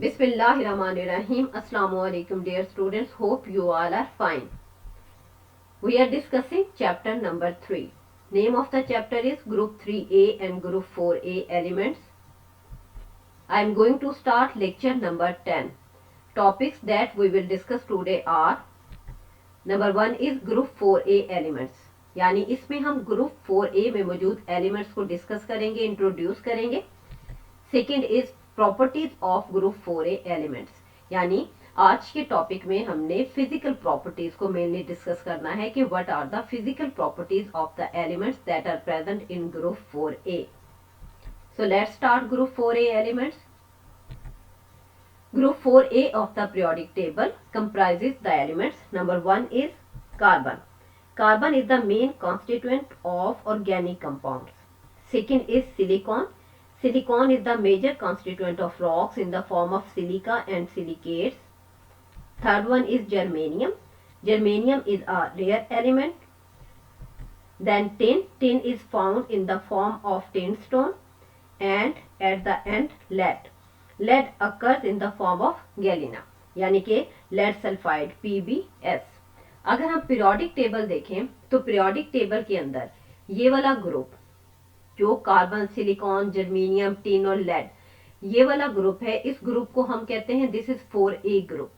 Bismillahirrahmanirrahim. Assalamu alaikum dear students. Hope you all are fine. We are discussing chapter number 3. Name of the chapter is Group 3A and Group 4A elements. I am going to start lecture number 10. Topics that we will discuss today are number 1 is Group 4A elements. यानी इसमें हम group 4A में मौजूद elements को discuss करेंगे, introduce करेंगे. Second is properties of group 4A elements. यानी आज के टॉपिक में हमने फिजिकल प्रॉपर्टीज को मेनली डिस्कस करना है कि what are the physical properties of the elements that are present in group 4A. So let's start group 4A elements. Group 4A of the periodic table comprises the elements. Number 1 is carbon. Carbon is the main constituent of organic compounds. Second is silicon. Silicon is the major constituent of rocks in the form of silica and silicates. Third one is germanium. Germanium is a rare element. Then tin. Tin is found in the form of tin stone. And at the end lead. Lead occurs in the form of galena. यानी कि lead sulfide PbS. अगर हम periodic table देखें तो periodic table के अंदर ये वाला ग्रुप जो कार्बन, सिलिकॉन, जर्मेनियम, टिन और लेड, ये वाला ग्रुप है, इस ग्रुप को हम कहते हैं दिस इज 4A ग्रुप.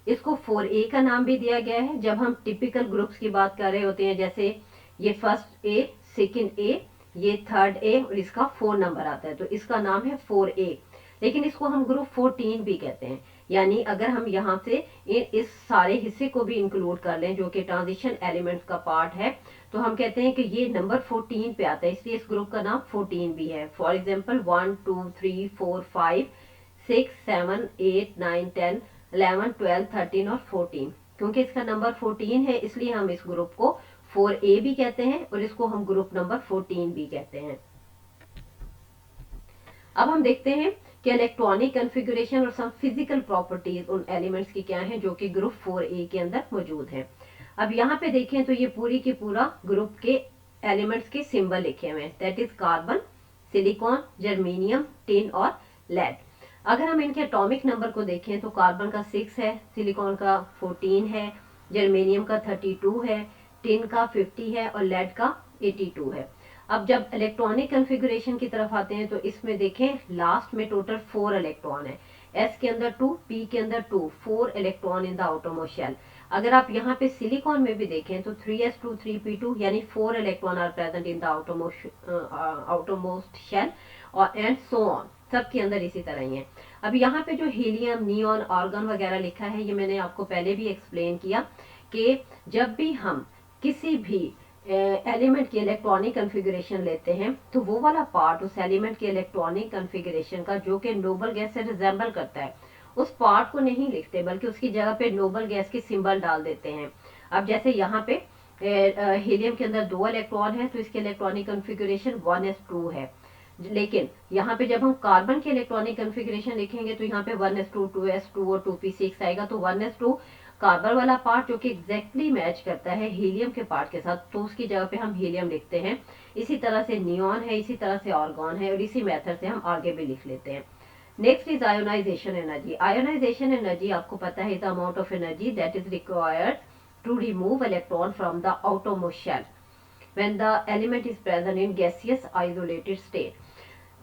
इसको 4A का नाम भी दिया गया है. जब हम टिपिकल ग्रुप्स की बात कर रहे होते हैं, जैसे ये फर्स्ट A, सेकंड A, ये थर्ड A और इसका 4 नंबर आता है, तो इसका नाम है 4A. लेकिन इसको हम ग्रुप 14 भी कहते हैं. यानी अगर हम यहाँ से इस सारे हिस्से को भी इंक्लूड कर लें जो कि ट्रांजिशन एलिमेंट्स का पार्ट है, तो हम कहते हैं कि ये नंबर 14 पे आता है, इसलिए इस ग्रुप का नाम 14 भी है. फॉर एग्जांपल 1 2 3 4 5 6 7 8 9 10 11 12 13 और 14. क्योंकि इसका नंबर 14 है इसलिए हम इस ग्रुप को 4A भी कहते हैं और इसको हम ग्रुप नंबर 14 भी कहते हैं. अब हम देखते हैं कि इलेक्ट्रॉनिक कॉन्फ़िगरेशन और सम फिजिकल प्रॉपर्टीज उन एलिमेंट्स की क्या हैं जो कि ग्रुप 4A के अंदर मौजूद हैं. अब यहाँ पे देखें तो ये पूरी की पूरा ग्रुप के एलिमेंट्स के सिंबल लिखे हुए हैं. That is carbon, silicon, germanium, tin और लेड. अगर हम इनके एटॉमिक नंबर को देखें तो कार्बन का 6 है, सिलिकॉन का 14 है, जर्मेनियम का 32 है, टिन का 50 है और लेड का 82 है. अब जब इलेक्ट्रॉनिक कॉन्फ़िगरेशन की तरफ आते हैं तो इसमें देखें लास्ट में टोटल 4 इलेक्ट्रॉन है. S के अंदर 2, P के अंदर 2, 4 electron in the outermost shell. अगर आप यहाँ पे सिलिकॉन में भी देखें तो 3s2 3p2 यानी 4 electron are present in the outermost shell और एंड सो ऑन. सब के अंदर इसी तरह ही है. अब यहाँ पे जो हीलियम, नियॉन, आर्गन वगैरह लिखा है ये मैंने आपको पहले भी एक्सप्लेन किया कि जब भी हम किसी भी एलिमेंट की इलेक्ट्रॉनिक कॉन्फ़िगरेशन लेते हैं तो वो वाला पार्ट उस एलिमेंट के इलेक्ट्रॉनिक कॉन्फ़िगरेशन का जो कि नोबल गैस से रिजेंबल करता है उस पार्ट को नहीं लिखते बल्कि उसकी जगह पे नोबल गैस की सिंबल डाल देते हैं. अब जैसे यहाँ पे हीलियम के अंदर 2 इलेक्ट्रॉन है तो इसके इलेक्ट्रॉनिक कॉन्फ़िगरेशन 1s2 है. लेकिन यहाँ पे जब हम कार्बन के इलेक्ट्रॉनिक कॉन्फ़िगरेशन लिखेंगे तो यहाँ पे 1s2 2s2 और 2p6 आएगा. तो 1s2 कार्बन वाला पार्ट जो कि एग्जैक्टली मैच करता है हीलियम के पार्ट के साथ, तो उसकी जगह पे हम हीलियम लिखते हैं. इसी तरह से नियॉन है, इसी तरह से आर्गन है और इसी मेथड से हम आगे भी लिख लेते हैं. Next is ionisation energy. Ionisation energy आपको पता है the amount of energy that is required to remove electron from the outermost shell when the element is present in gaseous isolated state.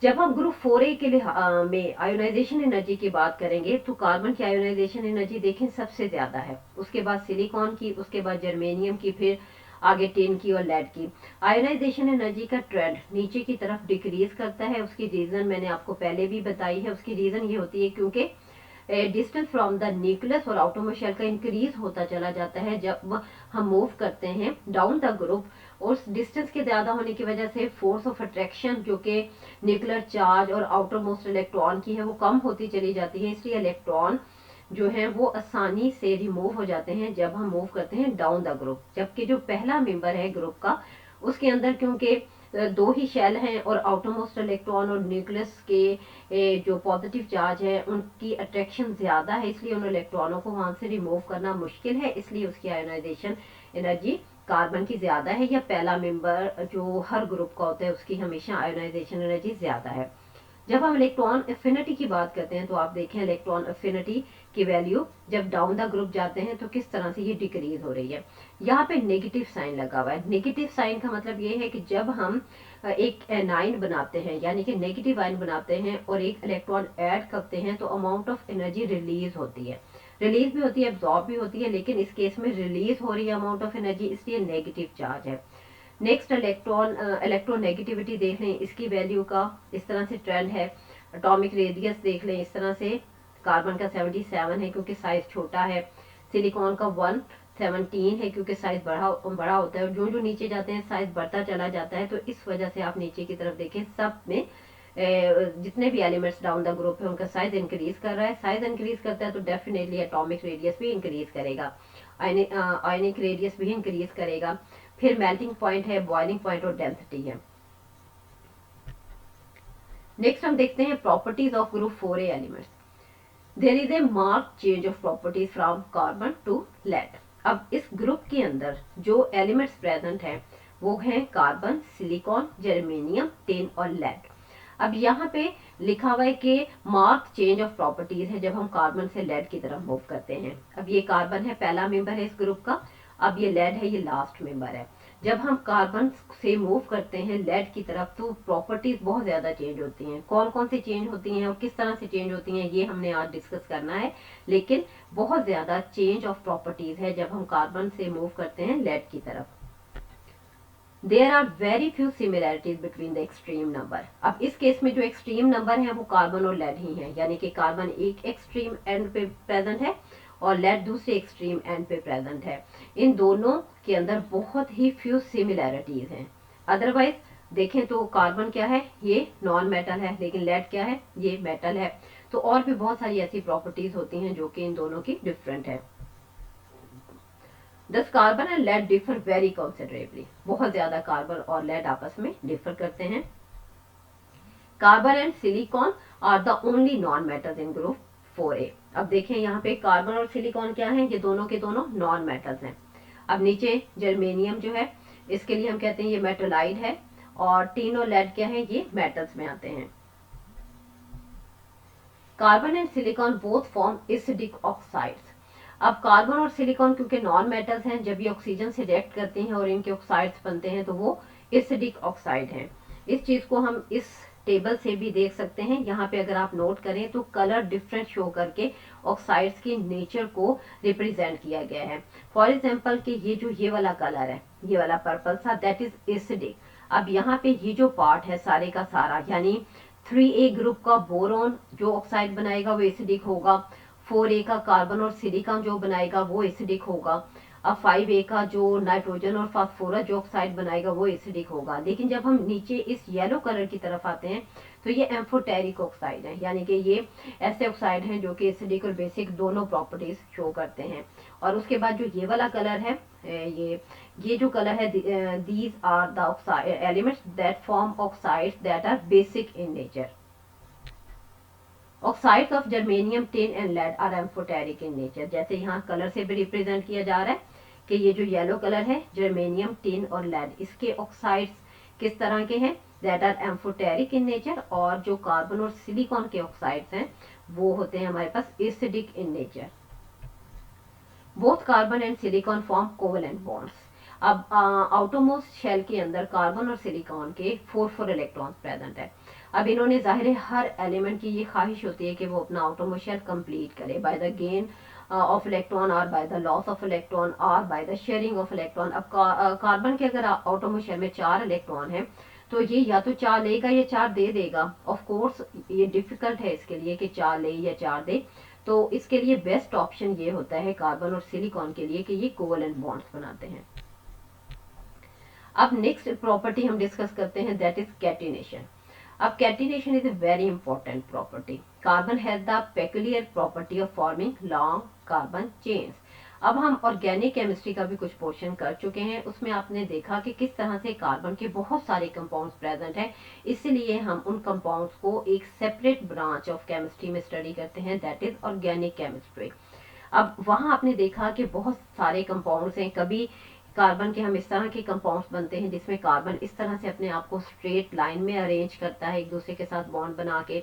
जब हम ग्रुप 4A के लिए में ionisation energy की बात करेंगे तो कार्बन की आयोनाइजेशन एनर्जी देखें सबसे ज्यादा है, उसके बाद सिलिकॉन की, उसके बाद जर्मेनियम की, फिर आगे टिन की और लेड की. आयोनाइजेशन एनर्जी का ट्रेंड नीचे की तरफ डिक्रीज करता है. उसकी रीजन मैंने आपको पहले भी बताई है. उसकी रीजन ये होती है क्योंकि डिस्टेंस फ्रॉम द न्यूक्लियस और आउटरमोस्ट शेल का इंक्रीज होता चला जाता है जब हम मूव करते हैं डाउन द ग्रुप. और डिस्टेंस के ज्यादा होने की वजह से फोर्स ऑफ अट्रैक्शन जो कि न्यूक्लियर चार्ज और आउटर मोस्ट इलेक्ट्रॉन की है वो कम होती चली जाती है. इसलिए इलेक्ट्रॉन जो है वो आसानी से रिमूव हो जाते हैं जब हम मूव करते हैं डाउन द ग्रुप. जबकि जो पहला मेंबर है ग्रुप का उसके अंदर क्योंकि 2 ही शेल हैं और आउटर मोस्ट इलेक्ट्रॉन और न्यूक्लियस के जो पॉजिटिव चार्ज है उनकी अट्रैक्शन ज्यादा है, इसलिए उन इलेक्ट्रॉनों को वहां से रिमूव करना मुश्किल है. इसलिए उसकी आयोनाइजेशन एनर्जी कार्बन की ज्यादा है. या पहला मेंबर जो हर ग्रुप का होता है उसकी हमेशा आयोनाइजेशन एनर्जी ज्यादा है. जब हम इलेक्ट्रॉन एफिनिटी की बात करते हैं तो आप देखें इलेक्ट्रॉन एफिनिटी की वैल्यू जब डाउन द ग्रुप जाते हैं तो किस तरह से ये डिक्रीज हो रही है। यहाँ पे नेगेटिव साइन लगा हुआ है। नेगेटिव साइन का मतलब ये है कि जब हम एक एनाइन बनाते हैं यानी कि नेगेटिव आयन बनाते हैं और एक इलेक्ट्रॉन ऐड करते हैं तो अमाउंट ऑफ एनर्जी रिलीज होती है, रिलीज भी होती है, एब्जॉर्ब भी होती है, लेकिन इस केस में रिलीज हो रही है अमाउंट ऑफ एनर्जी, इसलिए नेगेटिव चार्ज है। नेक्स्ट इलेक्ट्रोनेगेटिविटी देख लें, इसकी वैल्यू का इस तरह से ट्रेंड है। एटॉमिक रेडियस देख लें इस तरह से, कार्बन का 77 है क्योंकि साइज छोटा है, सिलिकॉन का 117 है क्योंकि साइज बड़ा होता है, और जो जो नीचे जाते हैं साइज बढ़ता चला जाता है। तो इस वजह से आप नीचे की तरफ देखें, सब में जितने भी एलिमेंट्स डाउन द ग्रुप है उनका साइज इंक्रीज कर रहा है। साइज इंक्रीज करता है तो डेफिनेटली एटॉमिक रेडियस भी इंक्रीज करेगा, आयनिक रेडियस भी इंक्रीज करेगा। फिर मेल्टिंग पॉइंट है, बॉइलिंग पॉइंट और डेंसिटी है। नेक्स्ट हम देखते हैं properties of group 4a elements. There is a mark change of properties from carbon to lead. अब इस ग्रुप के अंदर जो एलिमेंट्स प्रेजेंट हैं वो हैं कार्बन, सिलिकॉन, जर्मेनियम, टिन और लेड। अब यहाँ पे लिखा हुआ है कि मार्क चेंज ऑफ प्रॉपर्टीज है जब हम कार्बन से लेड की तरफ मूव करते हैं। अब ये कार्बन है, पहला मेंबर है इस ग्रुप का, अब ये लेड है, ये लास्ट मेंबर है। जब हम कार्बन से मूव करते हैं लेड की तरफ तो प्रॉपर्टीज बहुत ज्यादा चेंज होती हैं। कौन कौन सी चेंज होती हैं और किस तरह से चेंज होती हैं ये हमने आज डिस्कस करना है, लेकिन बहुत ज्यादा चेंज ऑफ प्रॉपर्टीज है जब हम कार्बन से मूव करते हैं लेड की तरफ। There are very few similarities between the extreme number. अब इस केस में जो एक्सट्रीम नंबर है वो कार्बन और लेड ही है, यानी कि कार्बन एक एक्सट्रीम एंड पे प्रेजेंट है और लेड दूसरे एक्सट्रीम एंड पे प्रेजेंट है। इन दोनों के अंदर बहुत ही फ्यू सिमिलैरिटीज हैं। अदरवाइज देखें तो कार्बन क्या है, ये नॉन मेटल है, लेकिन लेड क्या है, ये मेटल है। तो और भी बहुत सारी ऐसी प्रॉपर्टीज होती हैं जो कि इन दोनों की डिफरेंट है। Thus carbon and lead differ very considerably. बहुत ज्यादा कार्बन और लेड आपस में डिफर करते हैं। Carbon and silicon are the only non metals in group 4a। अब देखें यहाँ पे कार्बन और सिलिकॉन क्या है, ये दोनों के दोनों नॉन मेटल्स हैं। अब नीचे जर्मेनियम जो है इसके लिए हम कहते हैं ये मेटलाइड है, और टिन और लेड क्या है, ये मेटल्स में आते हैं। Carbon and silicon both form acidic oxides. अब कार्बन और सिलिकॉन क्योंकि नॉन मेटल्स हैं, जब ये ऑक्सीजन से रिएक्ट करते हैं और इनके ऑक्साइड्स बनते हैं तो वो एसिडिक ऑक्साइड हैं। इस चीज को हम इस टेबल से भी देख सकते हैं। यहाँ पे अगर आप नोट करें तो कलर डिफरेंट शो करके ऑक्साइड्स की नेचर को रिप्रेजेंट किया गया है। फॉर एग्जाम्पल कि ये वाला कलर है, ये वाला पर्पल सा, दैट इज एसिडिक। अब यहाँ पे ये जो पार्ट है सारे का सारा, यानी 3a ग्रुप का बोरोन जो ऑक्साइड बनाएगा वो एसिडिक होगा, 4a का कार्बन और सिलिकॉन जो बनाएगा वो एसिडिक होगा, अब 5a का जो नाइट्रोजन और फास्फोरस जो ऑक्साइड बनाएगा वो एसिडिक होगा। लेकिन जब हम नीचे इस येलो कलर की तरफ आते हैं तो ये एम्फोटेरिक ऑक्साइड है, यानी कि ये ऐसे ऑक्साइड हैं जो कि एसिडिक और बेसिक दोनों प्रॉपर्टीज शो करते हैं। और उसके बाद जो ये वाला कलर है, ये जो कलर है, these are the elements that form oxides that are basic in nature. Oxides of germanium, tin and lead are amphoteric in nature. जैसे यहाँ कलर से भी रिप्रेजेंट किया जा रहा है कि ये जो येलो कलर है जर्मेनियम, टिन और लेड, इसके ऑक्साइड्स किस तरह के हैं, that are amphoteric in nature. और जो कार्बन और सिलिकॉन के ऑक्साइड्स हैं वो होते हैं हमारे पास acidic in nature. Both carbon and silicon form covalent bonds. अब आउटरमोस्ट शेल के अंदर कार्बन और सिलिकॉन के 4 इलेक्ट्रॉन्स प्रेजेंट है। अब इन्होंने जाहिर है हर एलिमेंट की ये ख्वाहिश होती है कि वो अपना आउटरमोस्ट शेल कंप्लीट करे by the gain of electron और by the loss of electron और by the sharing of electron. अब कार्बन के अगर आउटरमोस्ट शेल में 4 इलेक्ट्रॉन है तो ये या तो 4 लेगा या 4 दे देगा। ऑफ कोर्स ये डिफिकल्ट है इसके लिए कि 4 ले या 4 दे, तो इसके लिए बेस्ट ऑप्शन ये होता है कार्बन और सिलिकॉन के लिए कि ये कोवेलेंट बॉन्ड्स बनाते हैं। अब नेक्स्ट प्रॉपर्टी हम डिस्कस करते हैं, दैट इज कैटिनेशन। अब catenation is a very important property. Carbon has the peculiar property of forming long carbon chains. अब हम ऑर्गेनिक केमिस्ट्री का भी कुछ पोर्शन कर चुके हैं, उसमें आपने देखा कि किस तरह से कार्बन के बहुत सारे कंपाउंड्स प्रेजेंट हैं, इसलिए हम उन कंपाउंड्स को एक सेपरेट ब्रांच ऑफ केमिस्ट्री में स्टडी करते हैं, दैट इज ऑर्गेनिक केमिस्ट्री। अब वहां आपने देखा कि बहुत सारे कंपाउंड्स हैं, कभी कार्बन के हम इस तरह के कंपाउंड्स बनते हैं जिसमें कार्बन इस तरह से अपने आप को स्ट्रेट लाइन में अरेंज करता है एक दूसरे के साथ बॉन्ड बना के,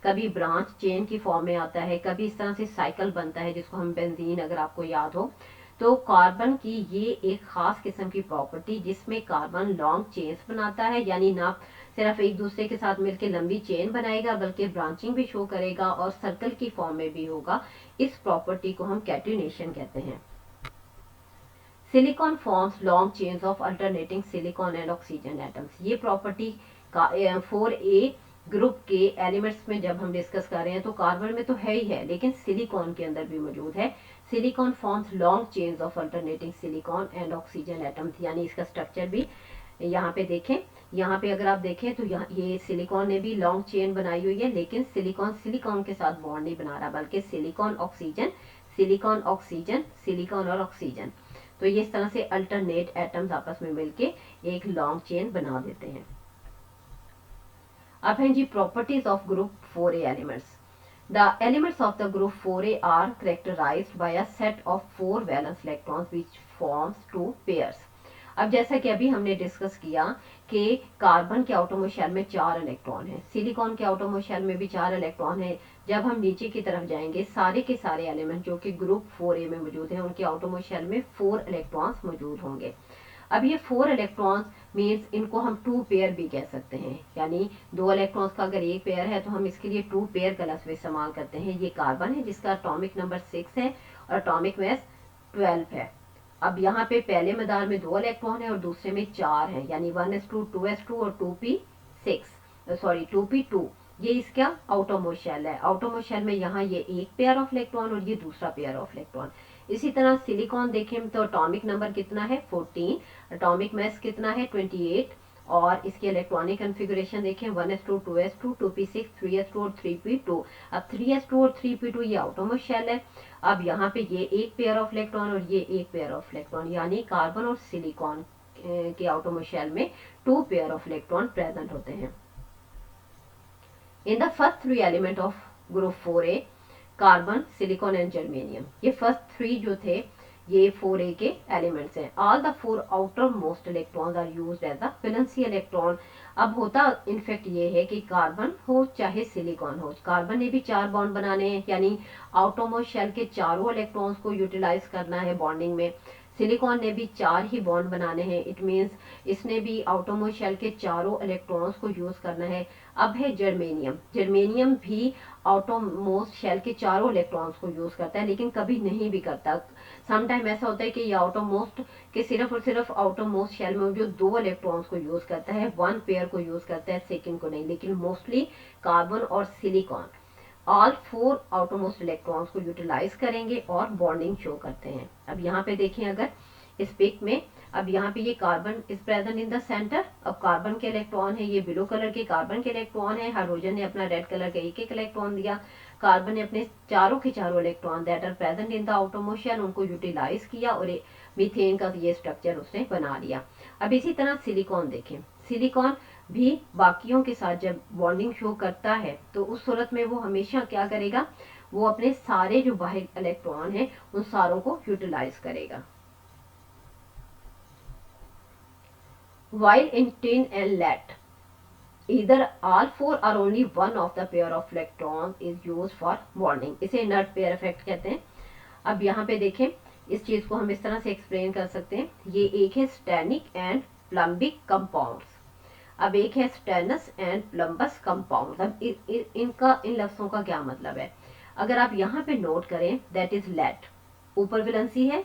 कभी ब्रांच चेन की फॉर्म में आता है, कभी इस तरह से साइकिल बनता है जिसको हम बेंजीन, अगर आपको याद हो। तो कार्बन की ये एक खास किस्म की प्रॉपर्टी जिसमें कार्बन लॉन्ग चेन्स बनाता है, यानी ना सिर्फ एक दूसरे के साथ मिलकर लंबी चेन बनाएगा बल्कि ब्रांचिंग भी शो करेगा और सर्कल की फॉर्म में भी होगा। इस प्रॉपर्टी को हम कैटिनेशन कहते हैं। Silicon forms long chains of alternating silicon and oxygen atoms. ये प्रॉपर्टी का 4A ग्रुप के एलिमेंट्स में जब हम डिस्कस कर रहे हैं तो कार्बन में तो है ही है, लेकिन सिलिकॉन के अंदर भी मौजूद है। Silicon forms long chains of alternating silicon and oxygen atoms, यानी इसका स्ट्रक्चर भी यहाँ पे देखें। यहाँ पे अगर आप देखें तो यहाँ ये सिलिकॉन ने भी लॉन्ग चेन बनाई हुई है, लेकिन सिलिकॉन सिलिकॉन के साथ बॉन्ड नहीं बना रहा, बल्कि silicon oxygen, silicon oxygen, silicon और ऑक्सीजन। तो ये इस तरह से अल्टरनेट एटम्स आपस में मिलके एक लॉन्ग चेन बना देते हैं। अब हैं जी properties of group 4A elements. The elements of the group 4A are characterized by a set of 4 valence electrons which forms 2 pairs. अब जैसा कि अभी हमने डिस्कस किया कि कार्बन के आटोमो शेल में 4 इलेक्ट्रॉन हैं, सिलिकॉन के आटोमो शेल में भी 4 इलेक्ट्रॉन हैं। जब हम नीचे की तरफ जाएंगे सारे के सारे एलिमेंट जो कि ग्रुप 4A में मौजूद हैं उनके आटोमो शेल में 4 इलेक्ट्रॉन्स मौजूद होंगे। अब ये 4 इलेक्ट्रॉन्स मीन्स इनको हम 2 पेयर भी कह सकते हैं, यानी 2 इलेक्ट्रॉन्स का अगर एक पेयर है तो हम इसके लिए 2 पेयर का लफ्ज इस्तेमाल करते हैं। ये कार्बन है जिसका एटॉमिक नंबर 6 है और एटॉमिक मास 12 है। अब यहाँ पे पहले मदार में 2 इलेक्ट्रॉन है और दूसरे में 4 है, यानी 1s2, 2s2 और 2p2। ये इसका आउटरमोस्ट शेल है। आउटरमोस्ट शेल में यहाँ ये एक पेयर ऑफ इलेक्ट्रॉन और ये दूसरा पेयर ऑफ इलेक्ट्रॉन। इसी तरह सिलिकॉन देखें तो एटॉमिक नंबर कितना है 14, एटॉमिक मास कितना है 28 और इसके इलेक्ट्रॉनिक कॉन्फ़िगरेशन देखें 1s2, 2s2, 2p6, 3s2 और 3p2। अब 3s2 और 3p2 ये आउटरमोस्ट शेल है। अब यहाँ पे ये एक पेयर ऑफ इलेक्ट्रॉन और ये एक पेयर ऑफ इलेक्ट्रॉन, यानी कार्बन और सिलिकॉन के आउटरमोस्ट शेल में 2 पेयर ऑफ इलेक्ट्रॉन प्रेजेंट होते हैं। In the first 3 element of group 4A, carbon, silicon and germanium, ये फर्स्ट 3 जो थे ये 4A के एलिमेंट्स हैं। All the 4 outer most electrons are used as the valency electron. अब होता इनफेक्ट ये है कि कार्बन हो चाहे सिलिकॉन हो, कार्बन ने भी 4 बॉन्ड बनाने हैं, यानी आउटरमोस्ट शेल के चारों इलेक्ट्रॉन्स को यूटिलाइज करना है बॉन्डिंग में। सिलिकॉन ने भी 4 ही बॉन्ड बनाने हैं, इट मीन्स इसने भी आउटरमोस्ट शेल के चारों इलेक्ट्रॉन्स को यूज करना है। अब है जर्मेनियम, जर्मेनियम भी आउटरमोस्ट शेल के चारों इलेक्ट्रॉन्स को यूज करता है, लेकिन कभी नहीं भी करता। समटाइम ऐसा होता है कि ये आउटरमोस्ट के सिर्फ और सिर्फ आउटरमोस्ट शेल में जो 2 इलेक्ट्रॉन्स को यूज करता है, 1 पेयर को यूज करता है, सेकंड को नहीं। लेकिन मोस्टली कार्बन और सिलिकॉन ऑल 4 आउटरमोस्ट इलेक्ट्रॉन्स को यूटिलाइज करेंगे और बॉन्डिंग शो करते हैं। अब यहाँ पे देखें अगर इस पिक में, अब यहाँ पे ये carbon is present in the centre. अब कार्बन के इलेक्ट्रॉन है, ये ब्लू कलर के कार्बन के इलेक्ट्रॉन है, हाइड्रोजन ने अपना रेड कलर का एक इलेक्ट्रॉन दिया, कार्बन ने अपने चारों के चारों electron that are present in the outermost shell उनको यूटिलाइज किया और मीथेन का ये स्ट्रक्चर उसने बना लिया। अब इसी तरह सिलिकॉन देखें, सिलिकॉन भी बाकियों के साथ जब बॉन्डिंग शो करता है तो उस सूरत में वो हमेशा क्या करेगा, वो अपने सारे जो बाहर इलेक्ट्रॉन हैं उन सारों को यूटिलाइज करेगा। While in tin and lead, either all 4 or only one of the pair of electrons is used for bonding. इसे inert pair effect कहते हैं। अब यहाँ पे देखें, इस चीज को हम इस तरह से एक्सप्लेन कर सकते हैं। ये एक है स्टेनिक एंड प्लम्बिक कंपाउंड्स, अब एक है स्टेनस एंड प्लम्बस कंपाउंड। अब इनका इन लफ्जों का क्या मतलब है, अगर आप यहाँ पे नोट करें दैट इज लेड, ऊपर वैलेंसी है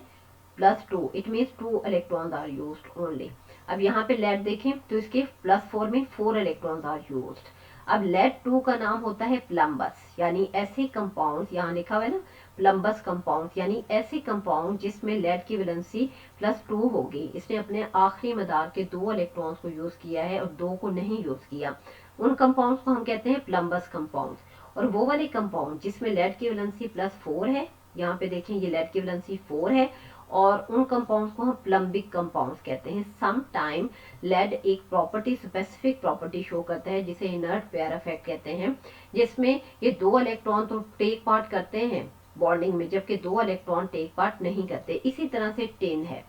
+2, it means 2 electrons are used only. अब यहाँ पे लेड देखें तो इसके +4 में 4 इलेक्ट्रॉन्स आर यूज्ड। अब लेड 2 का नाम होता है प्लम्बस, यानी ऐसे कंपाउंड, यहाँ लिखा हुआ है ना प्लम्बस कंपाउंड, यानी ऐसे कंपाउंड जिसमें लेड की वैलेंसी +2 होगी। इसने अपने आखिरी मदार के 2 इलेक्ट्रॉन्स को यूज किया है और 2 को नहीं यूज किया, उन कंपाउंड्स को हम कहते हैं प्लम्बस कंपाउंड्स। और वो वाले कंपाउंड जिसमें लेड की वैलेंसी +4 है, यहाँ पे देखें ये लेड की वैलेंसी 4 है, और उन कंपाउंड्स को हम प्लम्बिक कंपाउंड्स कहते हैं। सम टाइम लेड एक प्रॉपर्टी, स्पेसिफिक प्रॉपर्टी शो करता है जिसे इनर्ट पेयर इफेक्ट कहते हैं, जिसमें ये 2 इलेक्ट्रॉन तो टेक पार्ट करते हैं बॉन्डिंग में, जबकि 2 इलेक्ट्रॉन टेक पार्ट नहीं करते। इसी तरह से टिन है।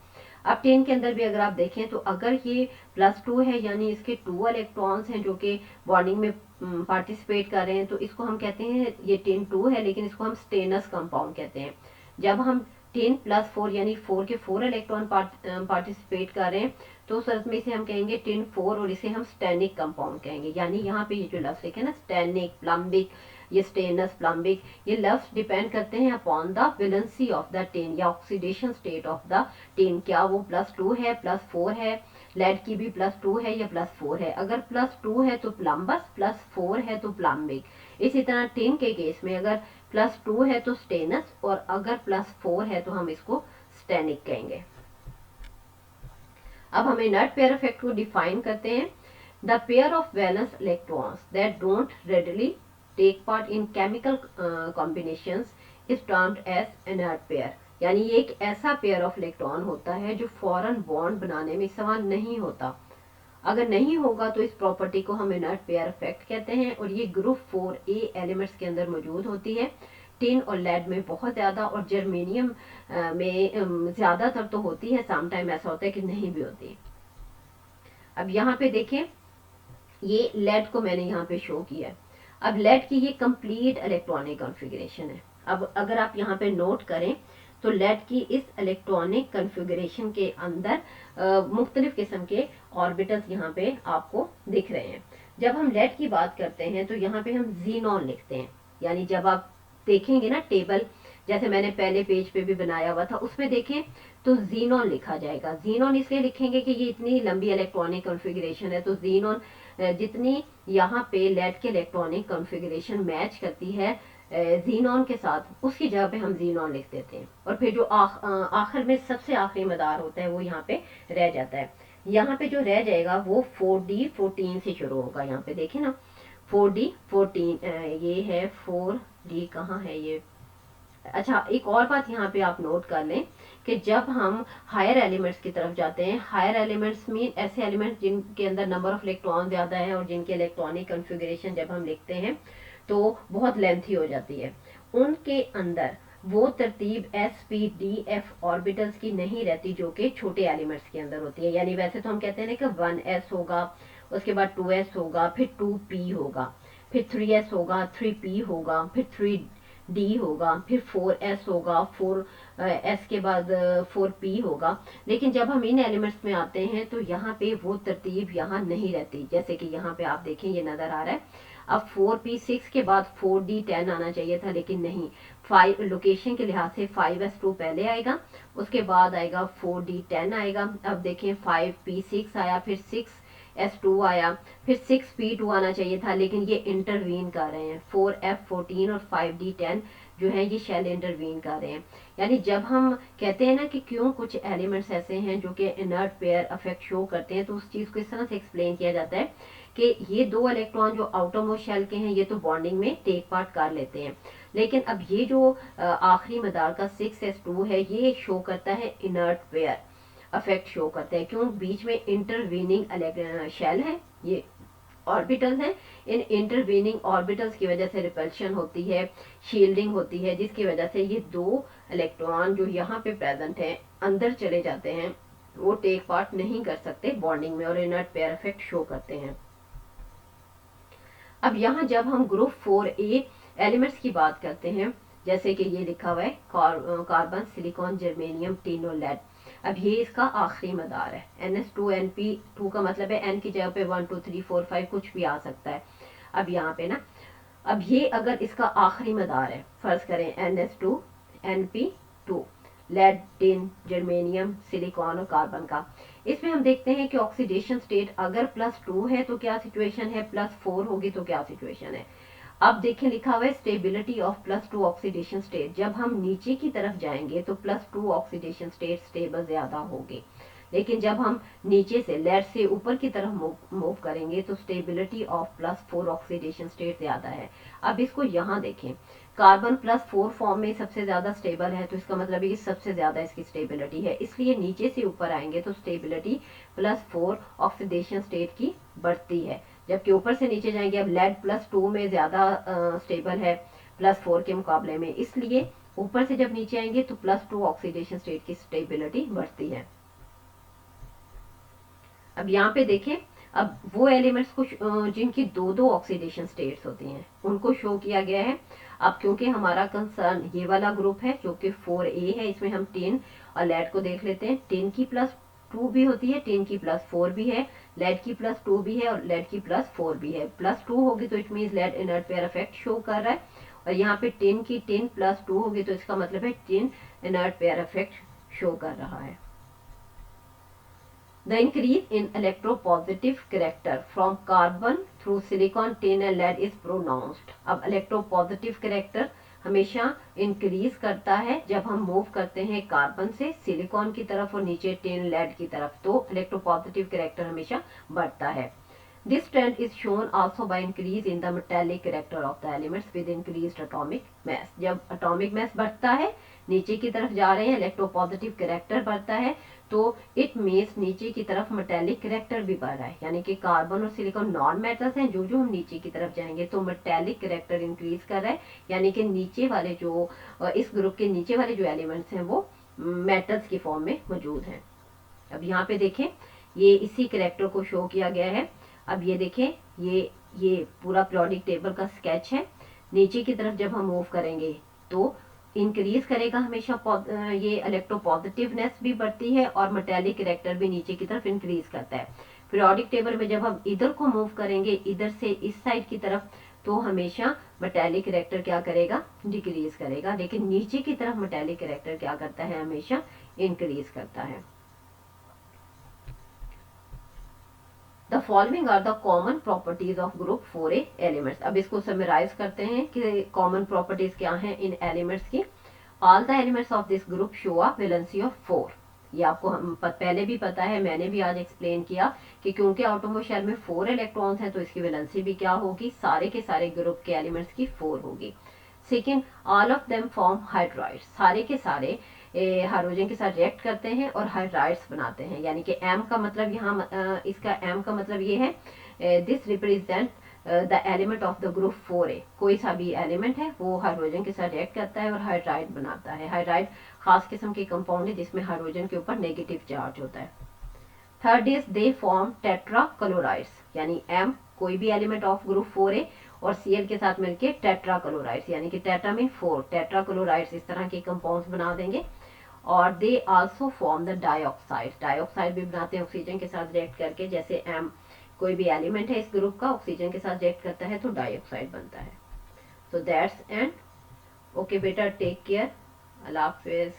अब टिन के अंदर भी अगर आप देखें तो अगर ये +2 है यानी इसके 2 इलेक्ट्रॉन्स हैं जो कि बॉन्डिंग में पार्टिसिपेट कर रहे हैं, तो इसको हम कहते हैं ये टिन 2 है, लेकिन इसको हम स्टेनस कंपाउंड कहते हैं। जब हम 10 + 4 यानी 4 के 4 इलेक्ट्रॉन पार्टिसिपेट कर रहे हैं तो उस अर्थ में इसे हम कहेंगे टिन 4 और इसे हम स्टेनिक कंपाउंड कहेंगे। यानी यहाँ पे ये जो लफ्ज लिखे ना स्टेनिक, प्लम्बिक, ये स्टेनस, प्लम्बिक, ये लफ्ज डिपेंड करते हैं upon the valency of the tin या oxidation state of the tin. क्या वो +2 है, +4 है, लेड की भी +2 है या +4 है। अगर +2 है तो प्लम्बस, +4 है तो प्लम्बिक। इसी तरह टिन के केस में अगर +2 है तो स्टेनस और अगर +4 है तो हम इसको स्टेनिक कहेंगे। अब हम इनर्ट पेयर इफेक्ट को डिफाइन करते हैं। The pair of valence electrons that don't readily take part in chemical combinations is termed as inert pair. यानी ये एक ऐसा पेयर ऑफ इलेक्ट्रॉन होता है जो फौरन बॉन्ड बनाने में इस्तेमाल नहीं होता। अगर नहीं होगा तो इस प्रॉपर्टी को हम इनर्ट पेयर इफेक्ट कहते हैं और ये ग्रुप 4A एलिमेंट्स के अंदर मौजूद होती है। टिन और लेड में बहुत ज्यादा और जर्मेनियम में ज्यादातर तो होती है, समटाइम ऐसा होता है कि नहीं भी होती। अब यहाँ पे देखें, ये लेड को मैंने यहाँ पे शो किया है। अब लेड की ये कंप्लीट इलेक्ट्रॉनिक कॉन्फ़िगरेशन है। अब अगर आप यहाँ पे नोट करें तो लेड की इस इलेक्ट्रॉनिक कॉन्फ़िगरेशन के अंदर मुख्तलिफ किस्म के ऑर्बिटल्स यहाँ पे आपको दिख रहे हैं। जब हम लेड की बात करते हैं तो यहाँ पे हम जीनॉन लिखते हैं। यानी जब आप देखेंगे ना टेबल, जैसे मैंने पहले पेज पे भी बनाया हुआ था, उसमें देखें तो जीनॉन लिखा जाएगा। जीनॉन इसलिए लिखेंगे कि ये इतनी लंबी इलेक्ट्रॉनिक कॉन्फ़िगरेशन है, तो जीनॉन जितनी यहाँ पे लेड के इलेक्ट्रॉनिक कॉन्फ़िगरेशन मैच करती है जीनॉन के साथ, उसकी जगह पे हम जीनॉन लिख देते हैं। और फिर जो आखिर में सबसे आखिरी मदार होता है वो यहाँ पे रह जाता है। यहाँ पे जो रह जाएगा वो 4D14 से शुरू होगा। यहाँ पे देखें ना 4D14, ये है 4D, कहाँ है ये। अच्छा, एक और बात यहाँ पे आप नोट कर लें कि जब हम हायर एलिमेंट्स की तरफ जाते हैं, हायर एलिमेंट्स में ऐसे एलिमेंट्स जिनके अंदर नंबर ऑफ इलेक्ट्रॉन ज्यादा है और जिनके इलेक्ट्रॉनिक कॉन्फ़िगरेशन जब हम लिखते हैं तो बहुत लेंथी हो जाती है, उनके अंदर वो तरतीब sp-d-f ऑर्बिटल्स की नहीं रहती जो कि छोटे एलिमेंट्स के अंदर होती है। यानी वैसे तो हम कहते हैं ना कि 1s होगा, उसके बाद 2s होगा, फिर 2p होगा, फिर 3s होगा, 3p होगा, फिर 3d होगा, फिर 4s होगा, 4s के बाद 4p होगा। लेकिन जब हम इन एलिमेंट्स में आते हैं तो यहाँ पे वो तरतीब यहाँ नहीं रहती। जैसे कि यहाँ पे आप देखें, ये नजर आ रहा है। अब 4p6 के बाद 4d10 आना चाहिए था, लेकिन नहीं, 5 लोकेशन के लिहाज से 5s2 पहले आएगा, उसके बाद आएगा 4d10 आएगा। अब देखें 5p6 आया, फिर 6s2 आया, फिर 6p2 आना चाहिए था, लेकिन ये इंटरवीन कर रहे हैं। 4f14 और 5d10 जो है ये शेल इंटरवीन कर रहे हैं। यानी जब हम कहते हैं ना कि क्यों कुछ एलिमेंट्स ऐसे हैं जो कि इनर्ट पेयर इफेक्ट शो करते हैं, तो उस चीज को इस तरह से एक्सप्लेन किया जाता है कि ये 2 इलेक्ट्रॉन जो आउटरमोस्ट शेल के हैं ये तो बॉन्डिंग में टेक पार्ट कर लेते हैं, लेकिन अब ये जो आखिरी मदार का 6s2 है ये शो करता है इनर्ट पेयर इफेक्ट शो करते हैं। क्यों? बीच में इंटरवीनिंग शेल है, ये ऑर्बिटल्स हैं। इन इंटरवीनिंग ऑर्बिटल्स की वजह से रिपल्शन होती है, शील्डिंग होती है, जिसकी वजह से ये 2 इलेक्ट्रॉन जो यहाँ पे प्रेजेंट हैं अंदर चले जाते हैं, वो टेक पार्ट नहीं कर सकते बॉन्डिंग में और इनर्ट पेयर इफेक्ट शो करते हैं। अब यहाँ जब हम ग्रुप 4A एलिमेंट्स की बात करते हैं, जैसे कि ये लिखा हुआ है कार्बन, सिलिकॉन, जर्मेनियम, टिन और लेड। अब ये इसका आखिरी मदार है। NS2NP2 का मतलब है N की जगह पे 1 2 3 4 5 कुछ भी आ सकता है। अब यहाँ पे ना, अब ये अगर इसका आखिरी मदार है, फर्ज करें NS2NP2, lead, tin, germanium, silicon और कार्बन का, इसमें हम देखते हैं कि ऑक्सीडेशन स्टेट अगर +2 है तो क्या सिचुएशन है, +4 होगी तो क्या सिचुएशन है। अब देखें लिखा हुआ है स्टेबिलिटी ऑफ +2 ऑक्सीडेशन स्टेट। जब हम नीचे की तरफ जाएंगे तो +2 ऑक्सीडेशन स्टेट स्टेबल ज्यादा होगी, लेकिन जब हम नीचे से लेड से ऊपर की तरफ मूव करेंगे तो स्टेबिलिटी ऑफ +4 ऑक्सीडेशन स्टेट ज्यादा है। अब इसको यहाँ देखें, कार्बन +4 फॉर्म में सबसे ज्यादा स्टेबल है, तो इसका मतलब है कि सबसे ज्यादा इसकी स्टेबिलिटी है, इसलिए नीचे से ऊपर आएंगे तो स्टेबिलिटी +4 ऑक्सीडेशन स्टेट की बढ़ती है, जबकि ऊपर से नीचे जाएंगे। अब लेड +2 में ज्यादा स्टेबल है +4 के मुकाबले में, इसलिए ऊपर से जब नीचे आएंगे तो +2 ऑक्सीडेशन स्टेट की स्टेबिलिटी बढ़ती है। अब यहाँ पे देखें, अब वो एलिमेंट्स कुछ जिनकी दो दो ऑक्सीडेशन स्टेट्स होती हैं उनको शो किया गया है। अब क्योंकि हमारा कंसर्न ये वाला ग्रुप है जो कि 4A है, इसमें हम टिन और लेड को देख लेते हैं। टिन की +2 भी होती है, टिन की +4 भी है, लेड की +2 भी है और लेड की +4 भी है। +2 होगी तो it mean lead inert pair effect show कर रहा है, और यहाँ पे टिन की टिन +2 होगी तो इसका मतलब है tin inert pair effect show कर रहा है। The increase in electropositive character from carbon through silicon, tin and lead is pronounced. अब electropositive character हमेशा इंक्रीज करता है जब हम मूव करते हैं कार्बन से सिलिकॉन की तरफ और नीचे टिन लेड की तरफ, तो इलेक्ट्रोपॉजिटिव कैरेक्टर हमेशा बढ़ता है। This trend is shown also by increase in the metallic character of the elements with increased atomic mass. जब atomic mass बढ़ता है, नीचे की तरफ जा रहे हैं, इलेक्ट्रोपॉजिटिव कैरेक्टर बढ़ता है, तो इट मीन्स नीचे की तरफ मेटेलिक कैरेक्टर भी बढ़ रहा है, यानी कि कार्बन और सिलिकॉन नॉन मेटल्स हैं। जो जो हम नीचे की तरफ जाएंगे तो मेटेलिक कैरेक्टर इंक्रीज कर रहा है, यानी कि नीचे वाले जो इस ग्रुप के नीचे वाले जो एलिमेंट्स हैं वो मेटल्स की फॉर्म में मौजूद हैं। अब यहाँ पे देखें, ये इसी कैरेक्टर को शो किया गया है। अब ये देखें, ये पूरा पीरियोडिक टेबल का स्केच है। नीचे की तरफ जब हम मूव करेंगे तो इंक्रीज करेगा हमेशा, ये इलेक्ट्रोपॉजिटिवनेस भी बढ़ती है और मेटेलिक कैरेक्टर भी नीचे की तरफ इंक्रीज करता है। पीरियोडिक टेबल में जब हम इधर को मूव करेंगे, इधर से इस साइड की तरफ, तो हमेशा मेटेलिक कैरेक्टर क्या करेगा, डिक्रीज करेगा, लेकिन नीचे की तरफ मेटेलिक कैरेक्टर क्या करता है, हमेशा इंक्रीज करता है। The following are the common properties of group 4A elements. अब इसको समराइज करते हैं कि कॉमन प्रॉपर्टीज क्या हैं इन एलिमेंट्स की। All the elements of this group show a valency of 4. ये आपको हम पहले भी पता है, मैंने भी आज एक्सप्लेन किया कि क्योंकि आटोमो शेल में 4 इलेक्ट्रॉन्स हैं तो इसकी वैलेंसी भी क्या होगी, सारे के सारे ग्रुप के एलिमेंट्स की 4 होगी। Second, all of them form hydrides, सारे के सारे हाइड्रोजन के साथ रिएक्ट करते हैं और हाइड्राइड्स बनाते हैं, यानी कि एम का मतलब यहाँ इसका एम का मतलब ये है, this represent the element of the group 4A। कोई सा भी एलिमेंट है वो हाइड्रोजन के साथ रिएक्ट करता है और हाइड्राइड बनाता है। हाइड्राइड खास किस्म की कंपाउंड है जिसमें हाइड्रोजन के ऊपर नेगेटिव चार्ज होता है। Third is they form tetra chlorides, यानी एम कोई भी एलिमेंट ऑफ ग्रुप 4A और Cl के साथ मिलके टेट्रा क्लोराइड्स, यानी कि टेट्रा में 4 टेट्रा क्लोराइड्स इस तरह के कंपाउंड्स बना देंगे। और they also form the dioxide, dioxide भी बनाते हैं ऑक्सीजन के साथ रिएक्ट करके, जैसे एम कोई भी एलिमेंट है इस ग्रुप का ऑक्सीजन के साथ रिएक्ट करता है तो डाइऑक्साइड बनता है। सो दैट्स एंड ओके बेटा, टेक केयर, अल्लाह हाफिज।